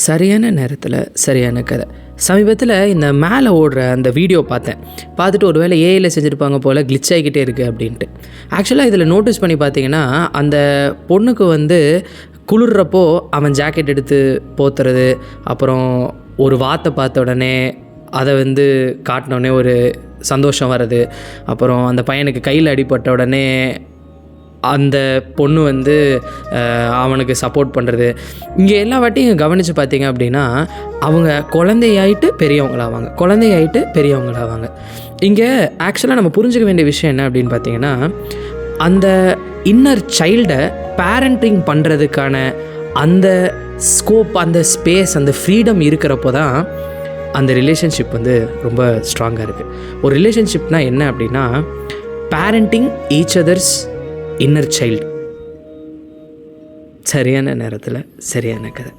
சரியான நேரத்தில் சரியான கதை. சமீபத்தில் இந்த மேலே ஓடுற அந்த வீடியோ பார்த்துட்டு ஒரு வேளை ஏஐயில் செஞ்சுருப்பாங்க போல் கிளிச் ஆகிக்கிட்டே இருக்குது அப்படின்ட்டு. ஆக்சுவலாக இதில் நோட்டீஸ் பண்ணி பார்த்தீங்கன்னா, அந்த பொண்ணுக்கு குளிர்றப்போ அவன் ஜாக்கெட் எடுத்து போத்துறது, அப்புறம் ஒரு வாத்தை பார்த்த உடனே அதை காட்டினோடனே ஒரு சந்தோஷம் வர்றது, அப்புறம் அந்த பையனுக்கு கையில் அடிபட்ட உடனே அந்த பொண்ணு அவனுக்கு சப்போர்ட் பண்ணுறது. இங்கே எல்லா வாட்டியும் கவனித்து பார்த்தீங்க அப்படின்னா, அவங்க குழந்தையாயிட்டு பெரியவங்களாவாங்க. இங்கே ஆக்சுவலாக நம்ம புரிஞ்சுக்க வேண்டிய விஷயம் என்ன அப்படின்னு பார்த்தீங்கன்னா, அந்த இன்னர் சைல்டை பேரண்டிங் பண்ணுறதுக்கான அந்த ஸ்கோப், அந்த ஸ்பேஸ், அந்த ஃப்ரீடம் இருக்கிறப்போ தான் அந்த ரிலேஷன்ஷிப் ரொம்ப ஸ்ட்ராங்காக இருக்குது. ஒரு ரிலேஷன்ஷிப்னால் என்ன அப்படின்னா, parenting each others inner child. சரியான நேரத்தில் சரியான கதை.